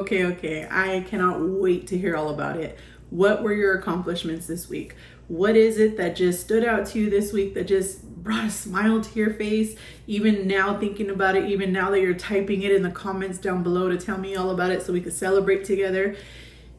Okay. I cannot wait to hear all about it. What were your accomplishments this week? What is it that just stood out to you this week that just brought a smile to your face? Even now, thinking about it, even now that you're typing it in the comments down below to tell me all about it so we could celebrate together,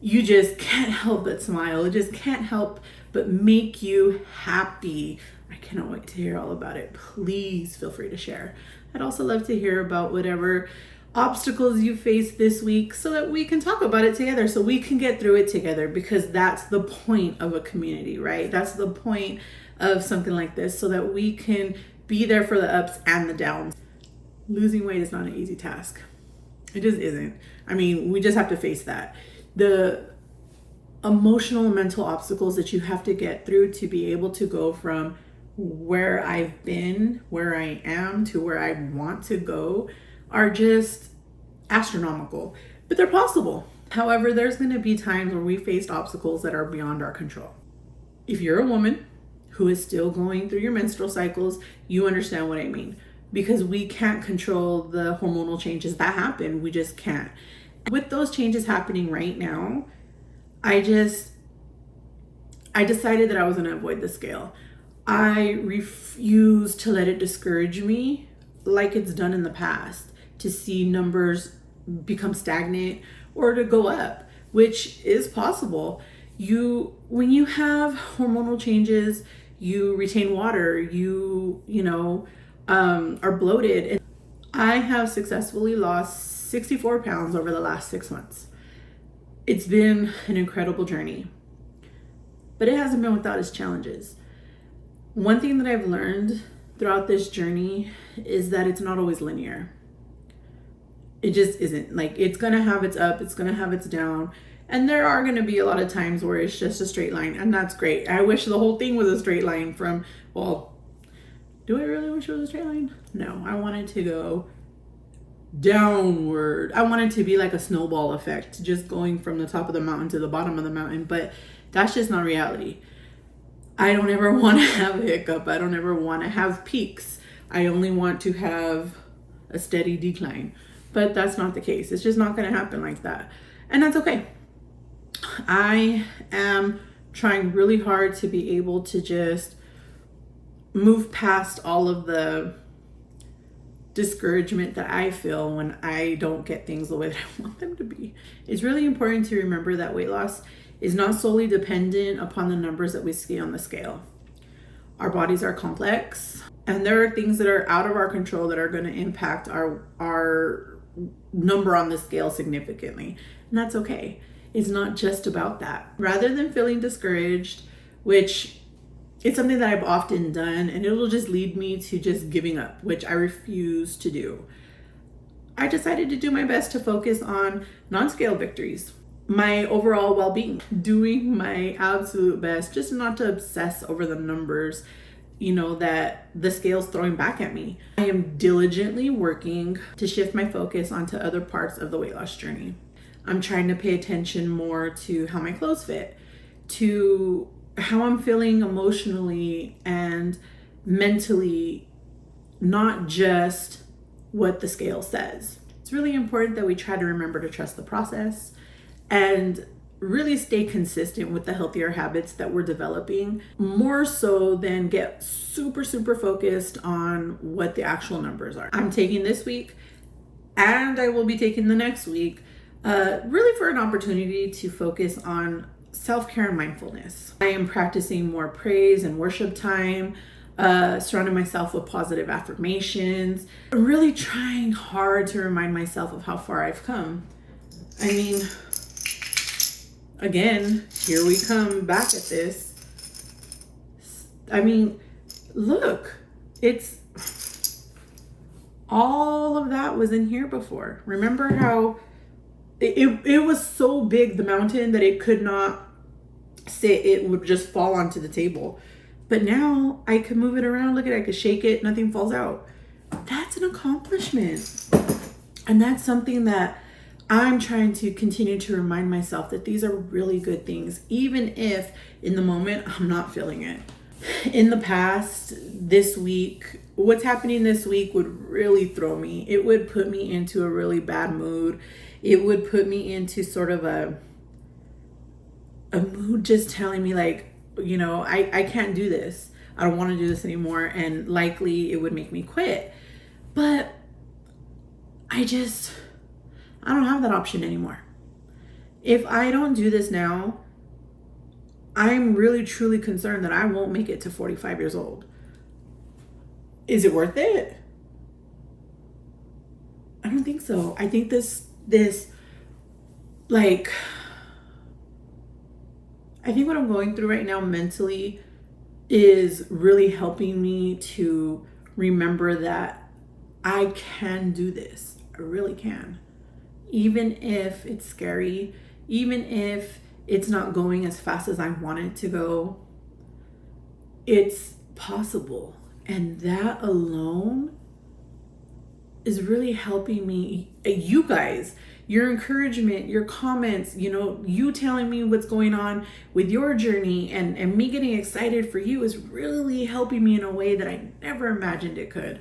you just can't help but smile. It just can't help but make you happy. I cannot wait to hear all about it. Please feel free to share. I'd also love to hear about whatever obstacles you faced this week so that we can talk about it together, so we can get through it together, because that's the point of a community, right? That's the point of something like this, so that we can be there for the ups and the downs. Losing weight is not an easy task. It just isn't. I mean, we just have to face that. The emotional and mental obstacles that you have to get through to be able to go from where I've been, where I am, to where I want to go are just astronomical, but they're possible. However, there's going to be times where we face obstacles that are beyond our control. If you're a woman who is still going through your menstrual cycles, you understand what I mean, because we can't control the hormonal changes that happen. We just can't. With those changes happening right now, I decided that I was going to avoid the scale. I refuse to let it discourage me like it's done in the past, to see numbers become stagnant or to go up, which is possible. When you have hormonal changes, you retain water, are bloated. And I have successfully lost 64 pounds over the last 6 months. It's been an incredible journey, but it hasn't been without its challenges. One thing that I've learned throughout this journey is that it's not always linear. It just isn't. Like, it's gonna have its up, it's gonna have its down, and there are gonna be a lot of times where it's just a straight line, and that's great. I wish the whole thing was a straight line do I really wish it was a straight line? No, I want it to go downward. I want it to be like a snowball effect, just going from the top of the mountain to the bottom of the mountain, but that's just not reality. I don't ever want to have a hiccup. I don't ever want to have peaks. I only want to have a steady decline. But that's not the case. It's just not going to happen like that. And that's okay. I am trying really hard to be able to just move past all of the discouragement that I feel when I don't get things the way that I want them to be. It's really important to remember that weight loss is not solely dependent upon the numbers that we see on the scale. Our bodies are complex, and there are things that are out of our control that are going to impact our number on the scale significantly. And that's okay. It's not just about that. Rather than feeling discouraged, which it's something that I've often done, and it'll just lead me to just giving up, which I refuse to do. I decided to do my best to focus on non-scale victories, my overall well-being, doing my absolute best just not to obsess over the numbers, that the scale's throwing back at me. I am diligently working to shift my focus onto other parts of the weight loss journey. I'm trying to pay attention more to how my clothes fit, to how I'm feeling emotionally and mentally, not just what the scale says. It's really important that we try to remember to trust the process and really stay consistent with the healthier habits that we're developing, more so than get super focused on what the actual numbers are. I'm taking this week, and I will be taking the next week, really for an opportunity to focus on self-care and mindfulness. I am practicing more praise and worship time, surrounding myself with positive affirmations, really trying hard to remind myself of how far I've come. I mean, again, here we come back at this. I mean, look, it's all of that was in here before. Remember how it was so big, the mountain, that it could not sit, it would just fall onto the table. But now I can move it around. Look at it, I could shake it, nothing falls out. That's an accomplishment. And that's something that I'm trying to continue to remind myself, that these are really good things, even if in the moment I'm not feeling it. In the past, this week, what's happening this week would really throw me. It would put me into a really bad mood. It would put me into sort of a mood just telling me like, you know, I can't do this. I don't want to do this anymore. And likely it would make me quit. But I don't have that option anymore. If I don't do this now, I'm really truly concerned that I won't make it to 45 years old. Is it worth it? I don't think so. I think like, I think what I'm going through right now mentally is really helping me to remember that I can do this. I really can. Even if it's scary, even if it's not going as fast as I want it to go, it's possible. And that alone is really helping me. You guys, your encouragement, your comments, you know, you telling me what's going on with your journey and me getting excited for you is really helping me in a way that I never imagined it could.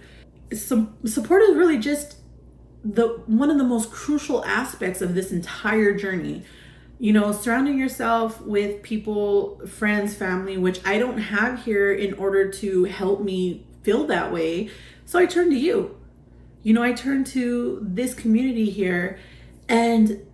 Support is really just one of the most crucial aspects of this entire journey. You know, surrounding yourself with people, friends, family, which I don't have here in order to help me feel that way. So I turn to you. You know, I turn to this community here, and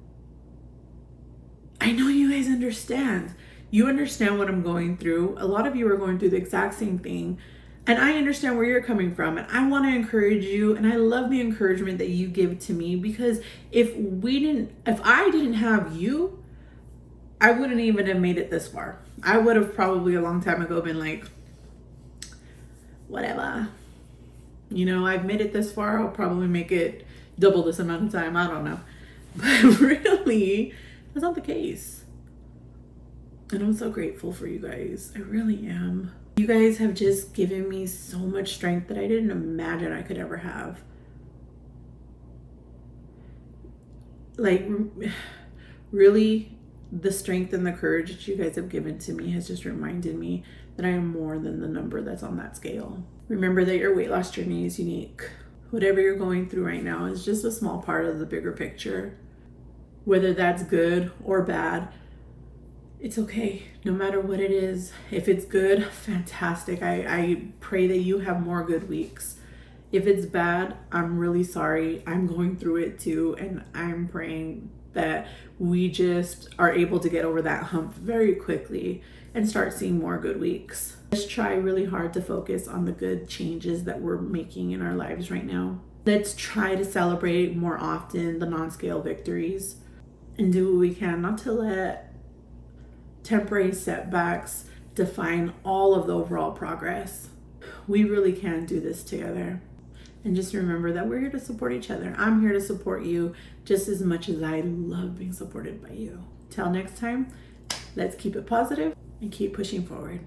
I know you guys understand. You understand what I'm going through. A lot of you are going through the exact same thing. And I understand where you're coming from, and I want to encourage you, and I love the encouragement that you give to me, because if I didn't have you, I wouldn't even have made it this far. I would have probably a long time ago been like, whatever. You know, I've made it this far. I'll probably make it double this amount of time. I don't know. But really, that's not the case. And I'm so grateful for you guys. I really am. You guys have just given me so much strength that I didn't imagine I could ever have. Like, really, the strength and the courage that you guys have given to me has just reminded me that I am more than the number that's on that scale. Remember that your weight loss journey is unique. Whatever you're going through right now is just a small part of the bigger picture. Whether that's good or bad, it's okay. No matter what it is. If it's good, fantastic. I pray that you have more good weeks. If it's bad, I'm really sorry. I'm going through it too. And I'm praying that we just are able to get over that hump very quickly and start seeing more good weeks. Let's try really hard to focus on the good changes that we're making in our lives right now. Let's try to celebrate more often the non-scale victories and do what we can not to let temporary setbacks define all of the overall progress. We really can do this together. And just remember that we're here to support each other. I'm here to support you just as much as I love being supported by you. Till next time, let's keep it positive and keep pushing forward.